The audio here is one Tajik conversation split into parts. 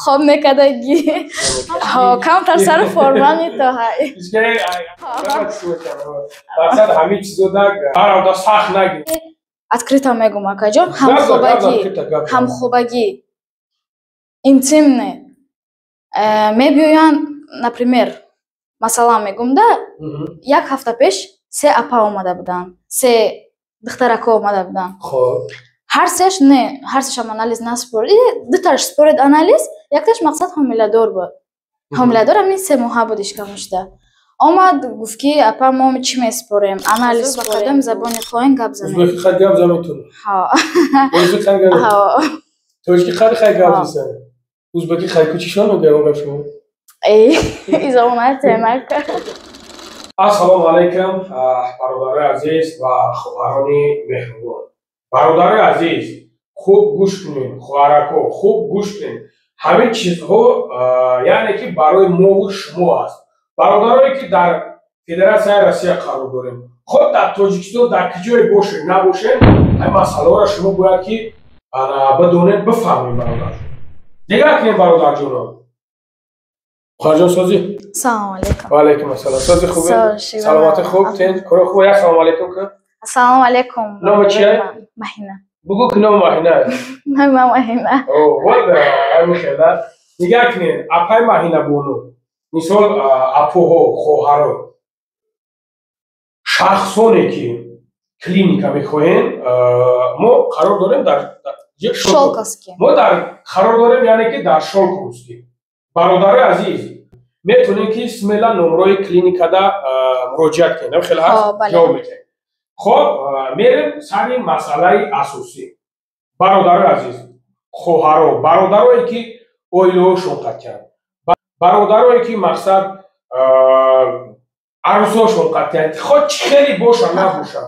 خواب مکدگی ها کمتر سر فرمانی تو های درصد همه چیزو در سخت نگیر открыто мегум акаҷон ҳамхобагӣ интимне мебиёянд например масалан мегум да як ҳафта пеш се апа омада буданд се духтарако омада буданд ҳар сешам анализ наспорид дуташ спорид анализ якташ мақсад ҳомиладор буд ҳомиладор ҳамин се моҳа буд ишкамушда омад гуфт ки апа мо чӣ меспорем анализ спорем забони хоин гап занем ӯзбеки хат гап заметуну ӯзбеки хат гап тоҷики хат хай гап зисане ӯзбеки хай кучишон мегавон гап шумо изоматемак ассалому алайкум бародарои азиз ва хоҳарони меҳрубон бародарои азиз хуб гӯш кунед хоҳарако хуб гӯш кунед ҳамин чизҳо яъне ки барои мову шумо аст бародарое ки дар федератсияи россия қарор дорем хуб дар тоҷикистон дар киҷое бошед набошед ҳамин масъалаҳоро шумо бояд ки бидонед бифаҳмед бародар дигар кунед бародарҷонон хоҳарҷон созӣ салому алайкум ваалайкум ассалом созӣ хубе саломати хуб тен кори хуб як салому алайкум кун ассалому алайкум номи чия маҳина бугӯ ки номи маҳина аст номи маҳина михела дигар кунед апаи маҳина бону мисол апоҳо хоҳаро шахсоне ки клиника мехоҳем мо қарор дорем дар мо дар қарор дорем яъне ки дар шолковский бародарои азиз метавонем ки смела номрои клиникада муроҷиат кунем хеле ҳаст ҷавоб метаҳем хоб мерем сари масъалаи асосӣ бародарои азиз хоҳаро бародарое ки оилаҳошон қатъянд бародарое ки мақсад арзошон қатъянд ход чӣ хеле боша набоша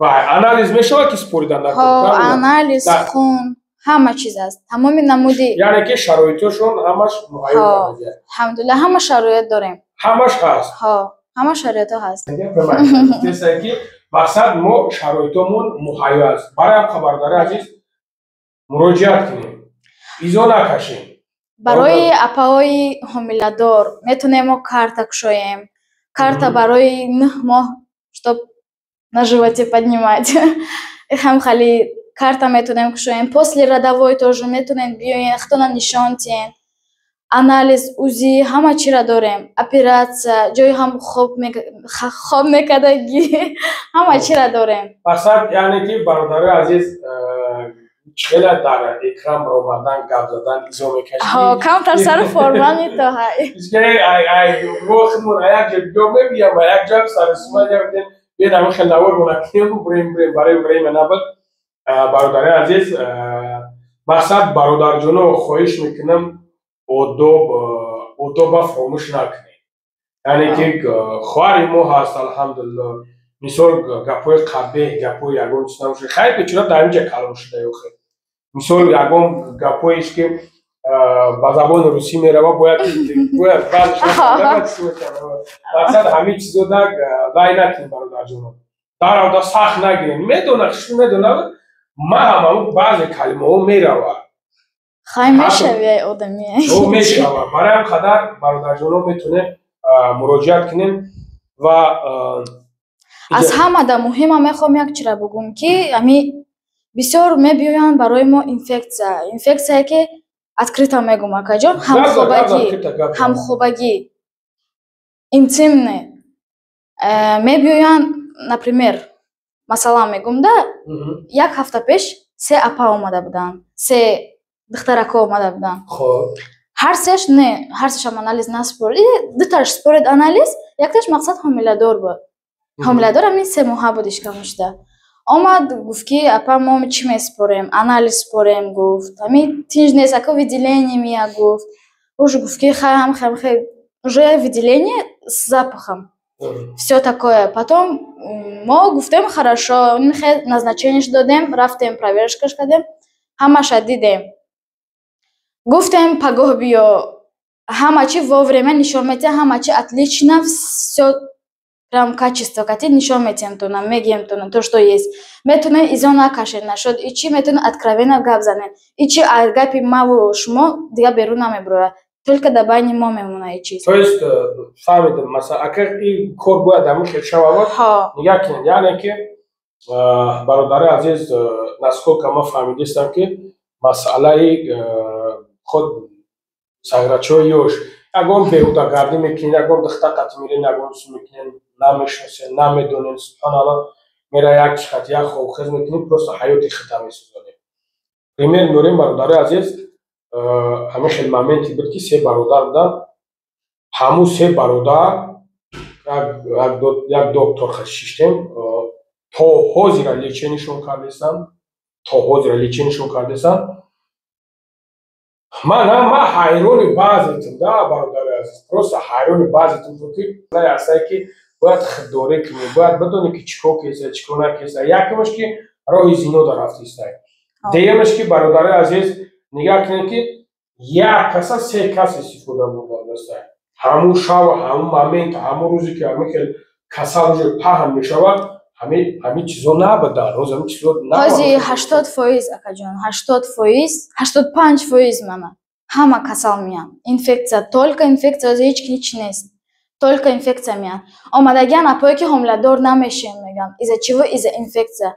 ва анализ мешавад ки споридан накунад анализ хун ҳама чиз аст тамоми намуди яъне ки шароитошон ҳамаш муҳайё карда алҳамдулилла ҳама шароит дорем ҳамаш ҳаст ҳама шароитҳо ҳаст ки мақсад мо шароитомон муҳайё аст барои бародари азиз муроҷиат кунем изо накашем барои апаҳои ҳомиладор метавонем мо карта кушоем карта барои 9 моҳ чтоб на животе поднимать ҳам хали карта метавонем кушоем после родовой тоже метавонем биёен хатона нишон тиҳен анализ узи ҳама чиро дорем оператсия ҷои ҳам хоб мекардагӣ ҳама чиро дорем мақсад яъне ки бародарои азиз хеле дар экран омадан гап задан изо мекашид камтар сар формани то ҳай вохмон як ҷо мебиям ва як ҷо сарисума бедам хеле навор монакем брем барои время набуд бародарои азиз мақсад бародарҷоно хоҳиш мекунам одоба фромӯш накунед яъне ки хоҳари мо ҳаст алҳамдулилло мисол гапҳои қабеҳ гапҳои ягон чиз набошад хайр бечора дар инҷа калон шуда ёхе мисол ягон гапҳоиш ки ба забони русӣ мерава бояд мақсад ҳамин чизо лай накунед бародарҷонон даравда сахт нагиред медонад шу медонад ма ҳамаму баъзе калимаҳо меравад хай мешавӣ одами мешавад барои ҳам қадар бародарҷонон метавонем муроҷиат кунем ва аз ҳамада муҳима мехоҳам як чиро бигӯм ки ами бисёр мебиёянд барои мо инфексия ки открыто мегум акаҷон ҳамхобагӣ интимне мебиёянд например масалан мегум да як ҳафта пеш се апа омада буданд се духтарако омада буданд ҳар сешам анализ наспорид дуташ спорид анализ якташ мақсад ҳомиладор буд ҳомиладор ҳамин се моҳа буд ишкамушда омад гуфт ки апа мо чӣ меспорем анализ спорем гуфт ҳамин тинҷ нест ака выделение мия гуфт уже гуфт ки уже выделение с запахом всё такое потом мо гуфтем хорошо назначениеш додем рафтем проверкаш кардем ҳамаша дидем гуфтем пагоҳ биё ҳама чӣ вовремя нишон медиҳад ҳама чӣ отлично всё прям качествокати нишон метем тунам, мегем тунам, то, что есть. Метуне изон накашен нашод, ичи метуне откровенно гап занен. Ичи гапи маву шмо дига беру намеброя. Только добавим момемуна ичи. То есть, фамидам, масалан, акар и кор бояд ами хел шававад, нигах кинен, яъне ки бародари азиз, насколько ма фамидистам ки масъалаи худ саграчоёш ягон беҳудагардӣ мекунед, ягон духта қатъ мирен, ягон чиз мекунед, намешносед, намедонед, субҳаналлоҳ, мера як чихат, як хобхез мекунед, просто ҳаёти худам месӯзонед. Пример меорем, бародари азиз, ҳамин хел моменти буд ки се бародар буданд, ҳамун се бародар як доктор шиштем, то ҳозира леченишон кардесанд. Ман ҳайрони баъзетон, да, бародари азиз, просто ҳайрони баъзетон ки ҳастае ки бояд худдорӣ кунед, бояд бидонед ки чӣ кор кеса, чӣ кор накеса. Якумаш ки роҳи зинода рафтистай. Дуюмаш ки бародари азиз, нигоҳ кунед ки як каса се кас истифода бурдандастай. Ҳамун шав, ҳамун момент, ҳамун рӯзе ки ҳамин хел касал уже паҳн мешавад, ҳамин чизо набуданд. Ҳозир ҳамин чизо набуданд. Ҳозир 80% акаҷон, 80%, 85% мана. Ҳама касал миянд. Инфекция, только инфекция, ҳозир ҳеч нест. Только инфекция миянд. Омадагиан апое ки ҳомиладор намешем меган. Из-за чего? Из-за инфекция.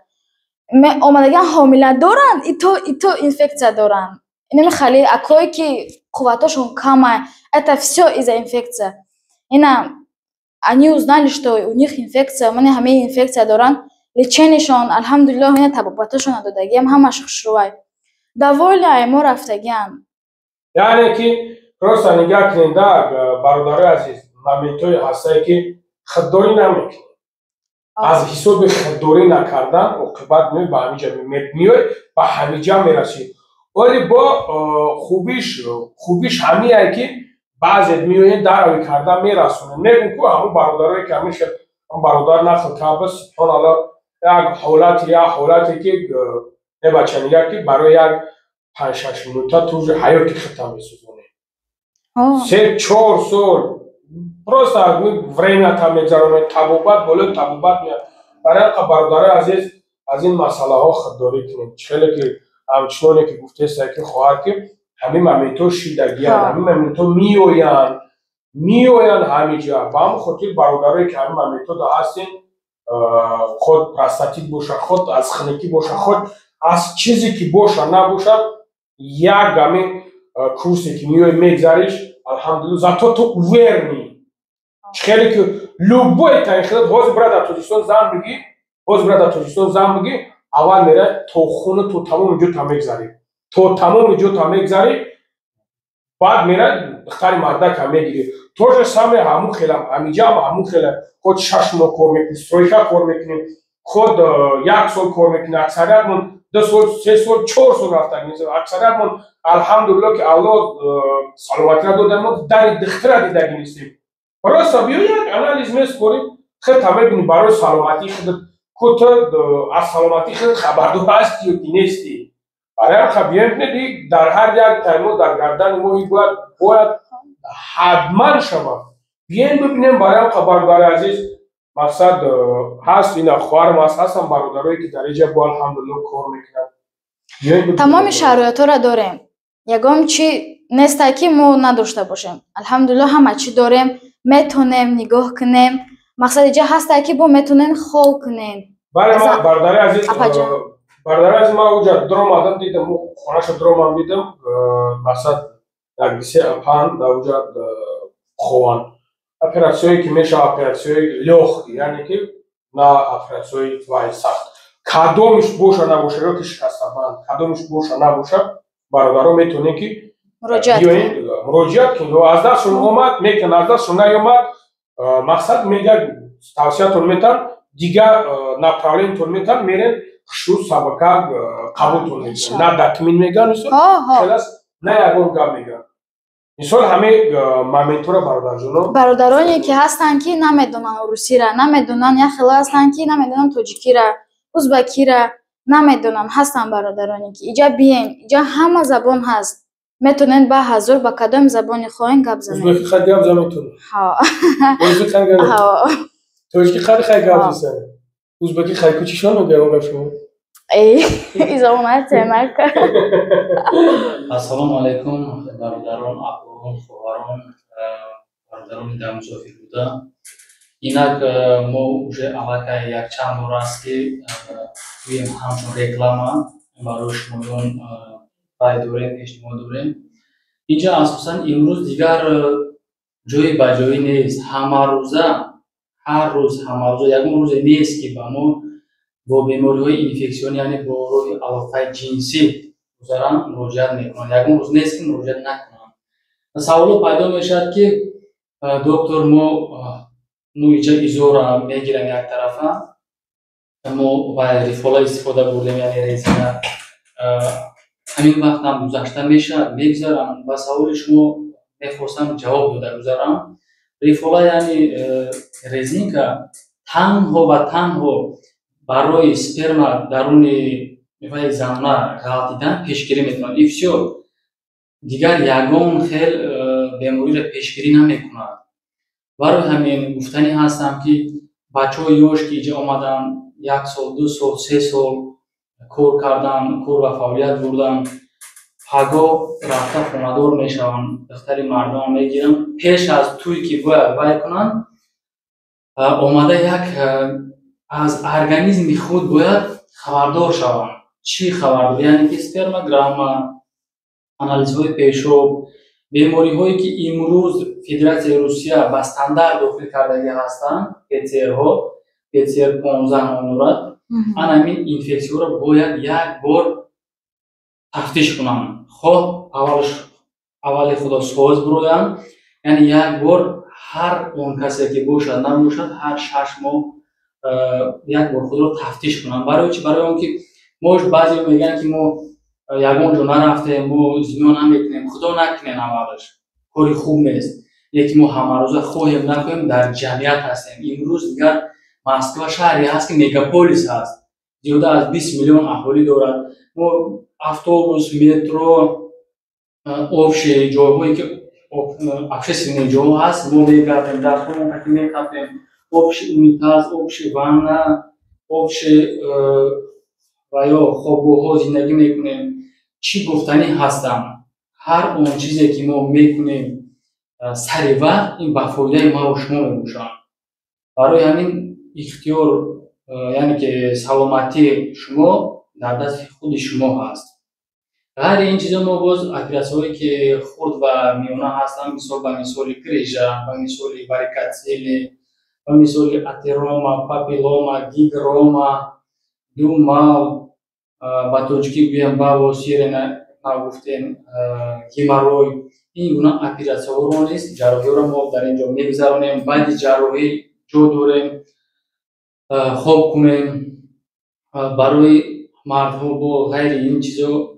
Омадагиан ҳомиладоранд, ито инфекция доранд. Инами хали акое ки қувватошон камай, это всё из-за инфекция. Они узнали, что у них инфекция, мане ҳаме инфекция доранд. Леченишон, алҳамдулиллоҳ, ина табобатошон додагиам, ҳамаш хушрувай. Довольно мо рафтагиан. Яъне ки просто нигоҳ кунед, бародари азиз, моментҳое ҳастае ки худдорӣ намекунед. Аз ҳисоби худдорӣ накардан оқибат меои ба ҳамиҷа меои ба ҳамиҷа мерасед. Вале бо хубиш ҳамияе ки баъзет меоед дарави кардан мерасонед. Мегӯ ку ҳамун бародарое ки ҳамин хел бародар нақл карда, субҳаналлоҳ, як ҳолате ки небача нигар ки барои як 5-6 минута ту ҳаёти худам месӯзонед. 3-4 сол просто времята мегзаронед, табобат болои табобат меяд. Барои ҳамин бародари азиз, аз ин масъалаҳо худдорӣ кунед. Хеле ки ҳамчуноне ки гуфтестай ки хоҳар ки ҳамин моментҳо шидагианд, ҳамин моментҳо меоянд ҳамиҷа. Ба ҳамин хотир бародарое ки ҳамин моментҳода ҳастем, худ простатит бошад, худ аз хунукӣ бошад, худ аз чизе ки бошад набошад, як ҳамин курсе ки меои мегзариш, алҳамдулиллаҳ, зато ту уверни. Хеле ки любой таъинхилат ҳозир бира дар Тоҷикистон зан мегӣ, аввал мера то хуна то тамоми ҷота мегзарӣ, баъд мера духтари мардака мегирӣ. То же самое ҳамун хелам, ҳамиҷа ҳамун хела. Худ 6 моҳ кор мекунӣ, стройка кор мекунӣ, худ 1 сол кор мекунӣ, аксариятмон 2 сол, 3 сол, 4 сол рафтагӣ. Аксариятмон алҳамдулиллоҳ ки Аллоҳ саломатиро дода, мо дари духтара дидагӣ нестем. Просто биё як анализ месупорӣ, худта мебинӣ барои саломатии худат, ку ту аз саломатии худат хабардор ҳастӣ ё ки нестӣ. Барои ҳамин биёем бинед дар ҳар як таймо дар гардани мо бояд ҳатман шавад. Биёем бибинем. Барои ҳамин бародари азиз, мақсад ҳаст, ина хоҳарам ҳастанд бародарое ки дар инҷа бо алҳамдулиллоҳ кор мекунанд. Тамоми шароитҳоро дорем. Ягон чи нестае ки мо надошта бошем. Алҳамдулиллоҳ ҳама чи дорем, метонем нигоҳ кунем. Мақсад инҷа ҳастае ки бо метонем хол кунем. Бале, бародари азиз, ман оҷа дромадам дидам, хонаша дромам дидам, мақсад як дисе апан оҷа хован. Оператсияе ки мешавад, оператсияи лёгкӣ, яъне ки на оператсияи вай сахт. Кадомиш боша набоша, ё ки шикастабанд, кадомиш боша набоша, бародаро метонем ки муроҷиат кунед. Аз дастшон омад мекунед, аз дастшон наёмад, мақсад мега тавсиятон метан, дигар направлениятон метан, мерен хушрӯ сабака қабултон мекунад. На документ меган, хелас на ягон гап меган. Мисол ҳаме моментҳоро бародарҷонон, бародароне ки ҳастанд ки намедонанд русира, намедонанд, як хело ҳастанд ки намедонанд тоҷикира, узбекира, намедонанд. Ҳастанд бародароне ки инҷа бием, инҷа ҳама забон ҳаст. Метонед ба ҳазор ба кадом забони хоҳем гап занед. узбеки хат гап заметонед. توشکی خیلی گاف میزنه. اوزبکی خیلی کوچیشون میگه اون شما. ایزامونت تمک. السلام علیکم برادران، اخوان، خواهران، برادران داموزوفی بوده. اینک ما уже алака یک چند بار است که توی همچون رکلام برای شمایون رای داریم، پیشنهاد داریم. اینجا اساساً امروز دیگر جای به جایی نیست. هر روز یک روز نیست که با ما با بیماری‌های اینفکسیون یعنی با روی علاقه جنسی گذارن مراجعت میکنن. یک روز نیست که مراجعت نکنن. سوال پیدا میشد که دکتر ما اینجا ایزو میگیرم یک طرفه ما و ریفولا استفاده بردیم یعنی ریزینه همین وقت هم گذشته میشه میگذارم و سوال شما میخواستم جواب داده گذارم. ریفولا یعنی ریزین که تنها برای سپرم درون زنانه غلطیدن پیشگیری میکنن. ایفشو دیگر یگان خیلی بیماری را پیشگیری نمیکنند. برای همین گفتنی هستم که بچه‌های یوش که اینجا آمدن 1 سال 2 سال 3 سال کار کردن، کار و فعالیت بردن، پگاه رفته خانه‌دار میشوند، دختر مردم میگیرن. پیش از توی که باید وای کنن آمده یک از ارگانیسم خود باید خبردار شوند. چی خبردار؟ یعنی که سپرموگرام، آنالیزهای پیشرو، بیماری هایی که امروز فدراسیون روسیه به استاندارد داخل کردگی هستند، PCR ها، PCR 15 نمره، همین اینفکسیون را باید یک بار تفتیش کنند. خب اول خدا سوز برویم، یعنی یک بار هر اون کسی که باشد نباشد هر 6 ماه یک بار خود را تفتیش کنند. برای چی؟ برای اون که موش بعضی میگن که ما یگان جو نرفتیم، ما زمیان هم میکنیم، خدا نکنین اولش کاری خوب نیست. یکی ما همه روزه خواهیم نکنیم در جمعیت هستیم. امروز دیگر مسکو شهری هست که میگاپولیس هست، زیاده از 20 میلیون اهالی دارد. ما اتوبوس، مترو، آفش جاهایی که آفش سینه جاها هست ما میگردیم، در خودمون که میکردیم آفش اونیتاز، آفش واننا، آفش و یا خوابگاه‌ها زندگی میکنیم. چی گفتنی هستم؟ هر اون چیزی که ما میکنیم سریع وقت این به فایده ما و شما میباشد. برای همین اختیار یعنی که سلامتی شما در دست خود شما هست. غیر این چیزا ما باز اپراسیونی که خرد و میانه هستن، مثال گریژا، مثال واریکوسیل، مثال اتروما، پاپیلوما، گیگروما، دومال، باتوچکی بیام بابوسیر نگفتیم گیماروی. این گونه اپراسیون نیست. جراحی را ما در اینجا میگذاریم. بعد جراحی جو داریم خوب کنیم. برای مردها با غیر این چیزا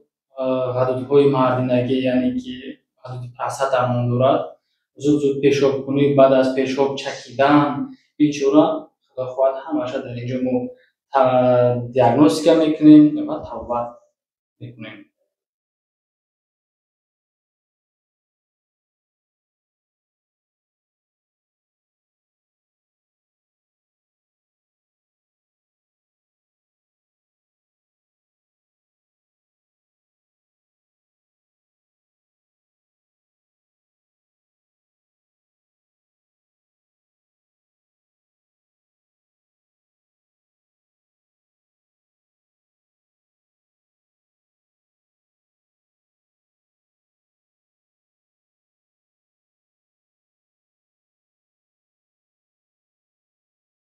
حدودهای مردینگی یعنی که حدود پرسط همون دارد، زود پیشاب کنید. بعد از پیشاب چکیدن بیچاره خدا خواهد همشه در اینجا ما دیاگنوستیک میکنیم و توبه میکنیم.